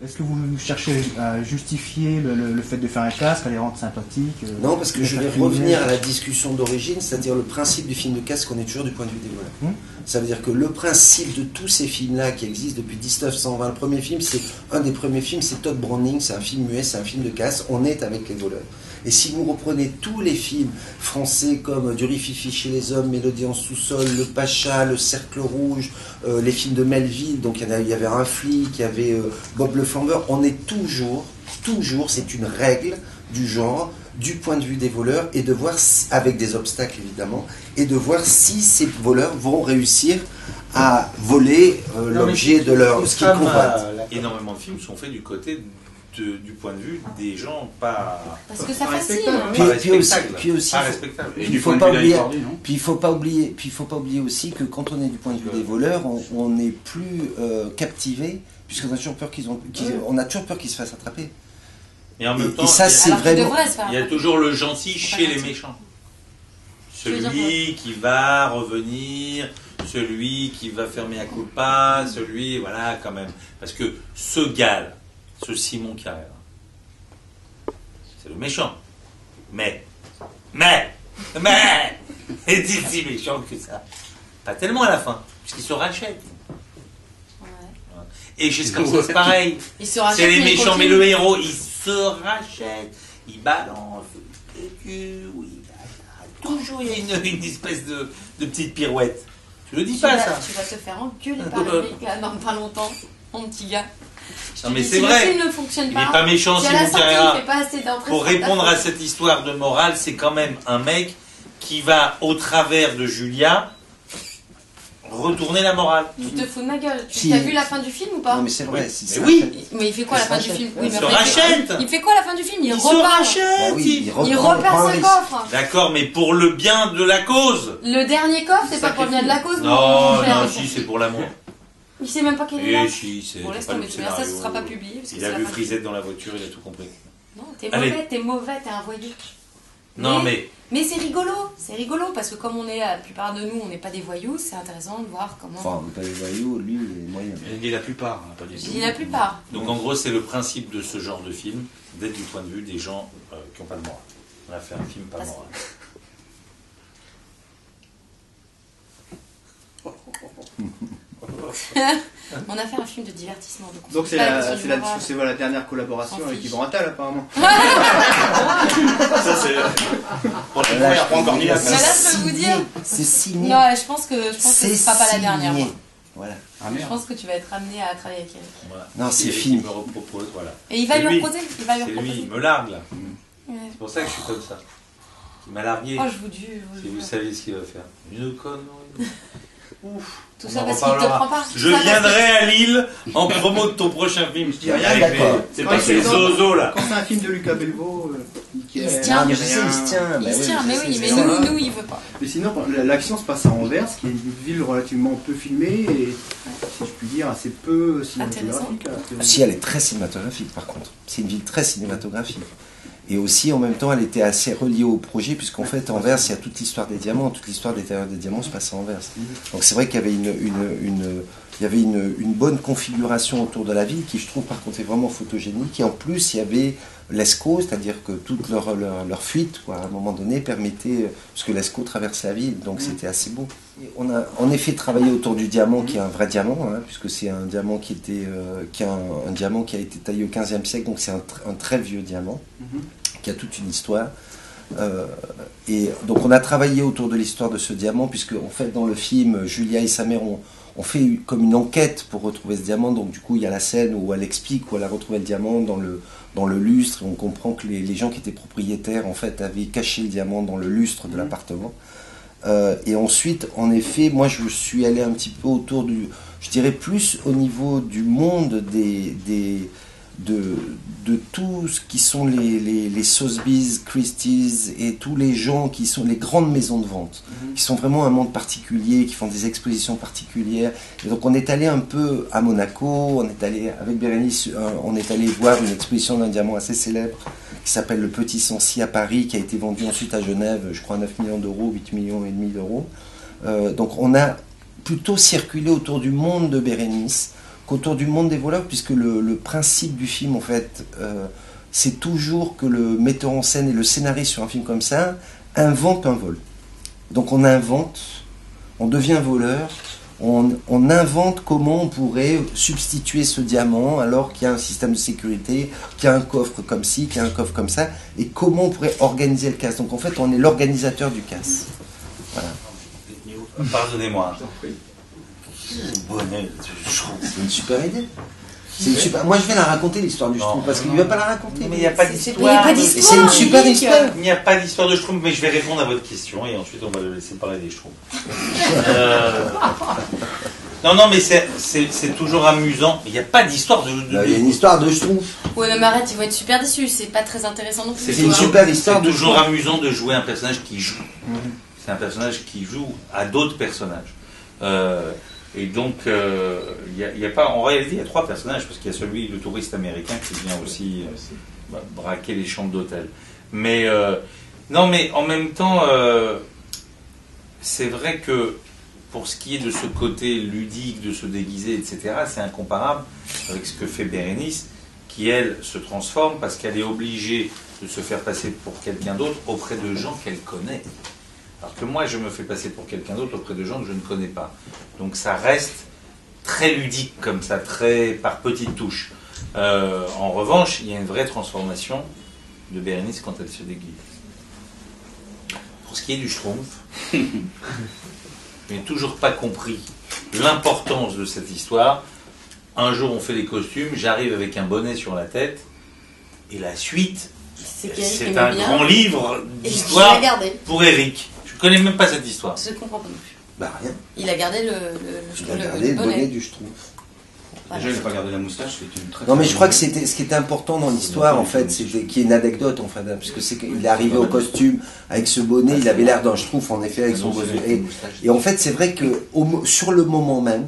Est-ce que vous cherchez à justifier le fait de faire un casque, à les rendre sympathiques Non, parce que je vais revenir à la discussion d'origine, c'est-à-dire le principe du film de casque, on est toujours du point de vue des voleurs. Ça veut dire que le principe de tous ces films-là qui existent depuis 1920, le premier film, c'est un des premiers films, c'est Todd Browning, c'est un film muet, c'est un film de casse, on est avec les voleurs. Et si vous reprenez tous les films français comme Du riz-fifi chez les hommes, Mélodie en sous-sol, Le Pacha, Le Cercle Rouge, les films de Melville, donc il y avait Un flic, il y avait Bob le flambeur, on est toujours, c'est une règle du genre, du point de vue des voleurs, et de voir, avec des obstacles évidemment, et de voir si ces voleurs vont réussir à voler l'objet de leur... ce qu'ils convoitent. Énormément de films sont faits du côté du point de vue des gens pas... Parce que ça fascine. Puis aussi, pas respectable. Et il faut pas oublier, puis il faut pas oublier aussi que quand on est du point de vue des voleurs, on n'est plus captivé, puisqu'on a toujours peur on a toujours peur qu'ils se fassent attraper. Et en même temps, et ça, c'est vraiment... il y a toujours le gentil chez les méchants. Celui qui va revenir, celui qui va faire mea culpa, celui, voilà, quand même. Parce que ce gars, ce Simon Carrère, c'est le méchant. Mais, est-il si méchant que ça? Pas tellement à la fin, puisqu'il se rachète. Ouais. Et chez Scorsese, c'est pareil. C'est les méchants, mais le héros, il se rachète, il balance, toujours il y a une espèce de petite pirouette. Tu le dis pas, ça? Tu vas te faire enculer par le mec là dans pas longtemps, mon petit gars. Non mais c'est vrai, il ne fonctionne pas. Il n'est pas méchant, Simon Carrera. Pour répondre à cette histoire de morale, c'est quand même un mec qui va, au travers de Julia, retourner la morale. Tu te fous de ma gueule. Tu as vu la fin du film ou pas? Non mais c'est vrai. Mais oui. Mais il fait quoi à la fin du film? Il se rachète. Il fait quoi à la fin du film? Il se rachète. Il repart ses coffres. D'accord, mais pour le bien de la cause. Le dernier coffre, c'est pas pour le bien de la cause. Non, si, c'est pour l'amour. Il sait même pas quel est là. Bon, laisse tomber, ça ne sera pas publié. Il a vu Frisette dans la voiture, il a tout compris. Non, t'es mauvais, t'es un voyou. Non, mais c'est rigolo, parce que comme on est, la plupart de nous, on n'est pas des voyous, c'est intéressant de voir comment... Enfin, on n'est pas des voyous, lui, il est moyen. Il dit la plupart, pas du tout. Il dit la plupart. Donc en gros, c'est le principe de ce genre de film, d'être du point de vue des gens qui n'ont pas de morale. On a fait un film pas moral. On a fait un film de divertissement. Donc c'est la dernière collaboration avec Yvan Attal apparemment. Ça c'est... Pour la première, pas encore dit. Là, je peux vous dire... C'est signé. Non, je pense que ce ne sera pas la dernière. Voilà. Je pense que tu vas être amené à travailler avec Eric. Voilà. Non, c'est film. Il me repropose, voilà. Et il va lui reproposer. C'est lui, il me largue là. C'est pour ça que je suis comme ça. Il m'a largué. Oh, je vous dis. Si vous saviez ce qu'il va faire. Une connerie. Ouf. Tout ça parce qu'il ne te prend pas. Je viendrai à Lille en promo de ton prochain film. Je dis rien, d'accord. C'est pas ces Zozo là. Quand c'est un film de Lucas Belvaux, il se tient. Il se tient, mais oui, mais nous, il veut pas. Mais sinon, l'action se passe à Anvers, qui est une ville relativement peu filmée et, si je puis dire, assez peu cinématographique. Si, elle est très cinématographique par contre. C'est une ville très cinématographique. Et aussi, en même temps, elle était assez reliée au projet, puisqu'en fait, Anvers, il y a toute l'histoire des diamants. Toute l'histoire des terres des diamants se passe à Anvers. Donc c'est vrai qu'il y avait une bonne configuration autour de la ville, qui, je trouve, par contre, est vraiment photogénique. Et en plus, il y avait l'ESCO, c'est-à-dire que toute leur fuite, quoi, à un moment donné, permettait... Parce que l'ESCO traverse la ville, donc c'était assez beau. Et on a en effet travaillé autour du diamant, qui est un vrai diamant, hein, puisque c'est un diamant qui un diamant qui a été taillé au XVe siècle, donc c'est un très vieux diamant, qui a toute une histoire. Et donc on a travaillé autour de l'histoire de ce diamant, puisque en fait dans le film, Julia et sa mère ont fait comme une enquête pour retrouver ce diamant. Donc du coup il y a la scène où elle explique où elle a retrouvé le diamant dans le lustre, et on comprend que les gens qui étaient propriétaires en fait avaient caché le diamant dans le lustre de l'appartement. Et ensuite, en effet, moi je suis allé un petit peu autour je dirais plus au niveau du monde de tout ce qui sont les Sotheby's, Christie's et tous les gens qui sont les grandes maisons de vente, qui sont vraiment un monde particulier, qui font des expositions particulières. Et donc on est allé un peu à Monaco, on est allé avec Bérénice, on est allé voir une exposition d'un diamant assez célèbre qui s'appelle le Petit Sancy à Paris, qui a été vendu ensuite à Genève, je crois à 9 millions d'euros, 8 millions et demi d'euros. Donc on a plutôt circulé autour du monde de Bérénice qu'autour du monde des voleurs, puisque le principe du film, en fait, c'est toujours que le metteur en scène et le scénariste sur un film comme ça inventent un vol. Donc on invente, on devient voleur, on invente comment on pourrait substituer ce diamant alors qu'il y a un système de sécurité, qu'il y a un coffre comme ci, qu'il y a un coffre comme ça, et comment on pourrait organiser le casse. Donc en fait, on est l'organisateur du casse. Voilà. Pardonnez-moi. Bonnet, c'est une super idée. C'est une super... Moi, je vais la raconter, l'histoire du Schtroumpf, parce qu'il ne va pas la raconter. Mais il n'y a pas Mais il d'histoire. n'y a pas Et d'histoire. c'est une super Nick. histoire. Il n'y a pas d'histoire de Schtroumpf, mais je vais répondre à votre question et ensuite on va le laisser parler des Schtroumpfs. Non, mais c'est toujours amusant. Il n'y a pas d'histoire de. Il y a une histoire de Schtroumpf. Ouais, mais arrête, ils vont être super déçus. C'est pas très intéressant non plus. C'est une super histoire C'est de toujours Schtroumpf. amusant de jouer un personnage qui joue. C'est un personnage qui joue à d'autres personnages. Et donc, il y a pas. En réalité, il y a 3 personnages parce qu'il y a celui, le touriste américain, qui vient aussi braquer les chambres d'hôtel. Mais non, mais en même temps, c'est vrai que pour ce qui est de ce côté ludique, de se déguiser, etc., c'est incomparable avec ce que fait Bérénice, qui elle se transforme parce qu'elle est obligée de se faire passer pour quelqu'un d'autre auprès de gens qu'elle connaît. Alors que moi, je me fais passer pour quelqu'un d'autre auprès de gens que je ne connais pas. Donc ça reste très ludique comme ça, très par petites touches. En revanche, il y a une vraie transformation de Bérénice quand elle se déguise. Pour ce qui est du Schtroumpf, je n'ai toujours pas compris l'importance de cette histoire. Un jour, on fait les costumes, j'arrive avec un bonnet sur la tête, et la suite, c'est un grand livre d'histoire pour Eric. Je ne connais même pas cette histoire. Je ne comprends pas non plus. Bah rien. Il a gardé Il a gardé le bonnet du Schtroumpf. Déjà, il n'a pas gardé la moustache, c'est une très. Non mais je crois que c'était ce qui était important dans l'histoire en fait, c'était qu'il y ait une anecdote en fait, hein, puisque c'est qu'il est arrivé au costume avec ce bonnet, il avait l'air d'un Schtroumpf en effet avec son bonnet. Et en fait c'est vrai que sur le moment même,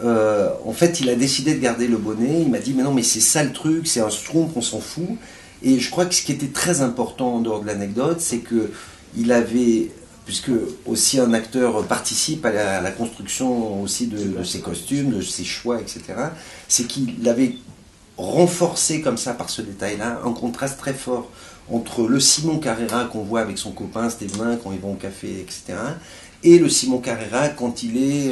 en fait il a décidé de garder le bonnet. Il m'a dit mais non mais c'est ça le truc, c'est un Schtroumpf, on s'en fout. Et je crois que ce qui était très important en dehors de l'anecdote, c'est que il avait, puisque aussi un acteur participe à la construction aussi de ses costumes, de ses choix, etc., c'est qu'il avait renforcé comme ça par ce détail-là un contraste très fort entre le Simon Carrera qu'on voit avec son copain Stévenin quand ils vont au café, etc., et le Simon Carrera quand il est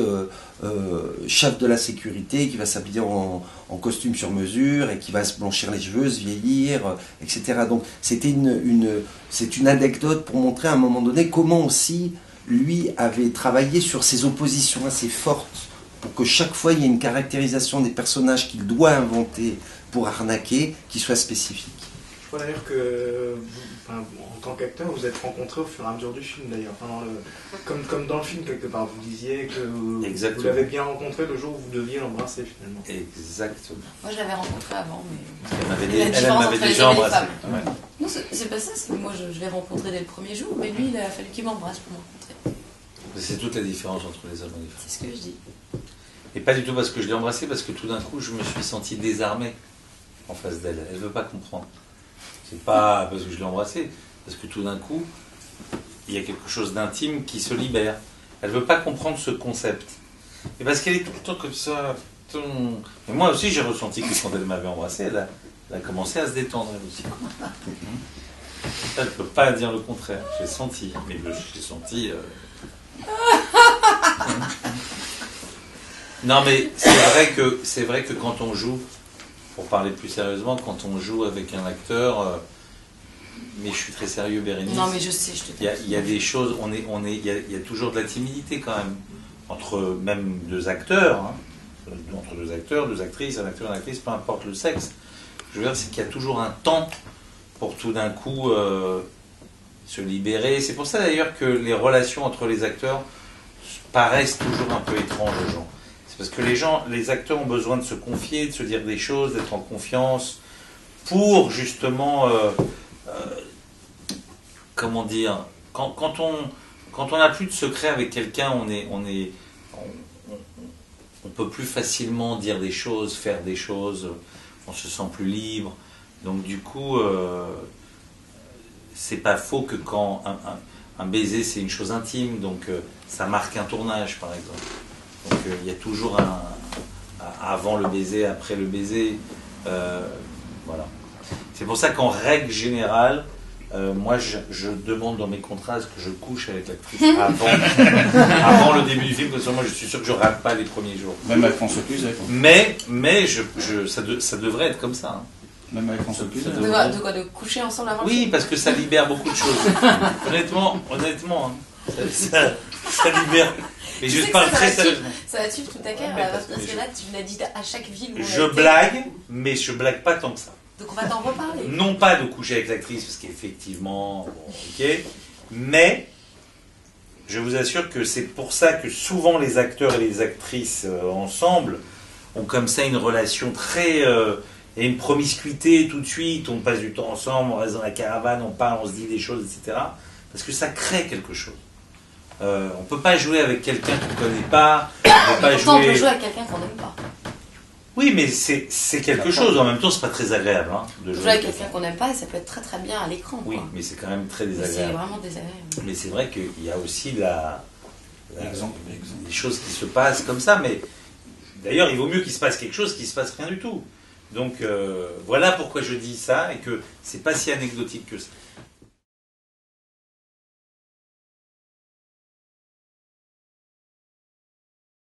chef de la sécurité, qui va s'habiller en costume sur mesure et qui va se blanchir les cheveux, se vieillir, etc. Donc c'était c'est une anecdote pour montrer à un moment donné comment aussi lui avait travaillé sur ses oppositions assez fortes pour que chaque fois il y ait une caractérisation des personnages qu'il doit inventer pour arnaquer qui soit spécifique. Je crois d'ailleurs que en tant qu'acteur, vous êtes rencontrés au fur et à mesure du film d'ailleurs. Comme dans le film, quelque part, vous disiez que vous l'avez bien rencontré le jour où vous deviez l'embrasser finalement. Exactement. Moi, je l'avais rencontré avant, mais. Elle m'avait déjà embrassé. Ouais. Non, c'est pas ça. Moi, je l'ai rencontré dès le premier jour, mais lui, il a fallu qu'il m'embrasse pour me rencontrer. C'est toute la différence entre les hommes et les femmes. C'est ce que je dis. Et pas du tout parce que je l'ai embrassée, parce que tout d'un coup, je me suis senti désarmé en face d'elle. Elle ne veut pas comprendre. C'est pas parce que je l'ai embrassée, parce que tout d'un coup, il y a quelque chose d'intime qui se libère. Elle ne veut pas comprendre ce concept. Et parce qu'elle est tout le temps comme ça. Mais moi aussi, j'ai ressenti que quand elle m'avait embrassé, elle a commencé à se détendre, elle aussi. Elle ne peut pas dire le contraire. J'ai senti. Mais j'ai senti... Non, mais c'est vrai que quand on joue, pour parler plus sérieusement, quand on joue avec un acteur, mais je suis très sérieux, Bérénice. Non, mais je sais, je te dis. Il y a des choses, il y a toujours de la timidité quand même, entre même deux acteurs, hein, entre deux acteurs, deux actrices, un acteur, une actrice, peu importe le sexe. Je veux dire, c'est qu'il y a toujours un temps pour tout d'un coup se libérer. C'est pour ça d'ailleurs que les relations entre les acteurs paraissent toujours un peu étranges aux gens. C'est parce que les acteurs ont besoin de se confier, de se dire des choses, d'être en confiance, pour justement, comment dire, quand on n'a plus de secret avec quelqu'un, on peut plus facilement dire des choses, faire des choses, on se sent plus libre. Donc du coup, c'est pas faux que quand un baiser c'est une chose intime, donc ça marque un tournage par exemple. Donc il y a toujours avant le baiser, après le baiser. Voilà. C'est pour ça qu'en règle générale, moi je demande dans mes contrats à ce que je couche avec l'actrice avant le début du film, parce que moi je suis sûr que je rate pas les premiers jours. Même avec François Cluzet. Mais ça devrait être comme ça. Hein. Même avec François Cluzet. De coucher ensemble avant. Oui, parce que ça libère beaucoup de choses. honnêtement, hein, ça libère. Mais je parle très sérieusement. Ça va suivre toute ta carrière, parce que là, tu l'as dit à chaque ville où je blague, mais je blague pas tant que ça. Donc on va t'en reparler. Non pas de coucher avec l'actrice, parce qu'effectivement, bon, ok, mais je vous assure que c'est pour ça que souvent les acteurs et les actrices ensemble ont comme ça une relation très... Il y a une promiscuité tout de suite, on passe du temps ensemble, on reste dans la caravane, on parle, on se dit des choses, etc. Parce que ça crée quelque chose. On ne peut pas jouer avec quelqu'un qu'on ne connaît pas. On peut jouer avec quelqu'un qu'on n'aime pas. Oui, mais c'est quelque chose. En même temps, c'est pas très agréable. Hein, de jouer avec quelqu'un qu'on n'aime pas, ça peut être très très bien à l'écran. Oui, mais c'est quand même très désagréable. C'est vraiment désagréable. Mais c'est vrai qu'il y a aussi des choses qui se passent comme ça. Mais d'ailleurs, il vaut mieux qu'il se passe quelque chose qu'il se passe rien du tout. Donc voilà pourquoi je dis ça et que c'est pas si anecdotique que ça.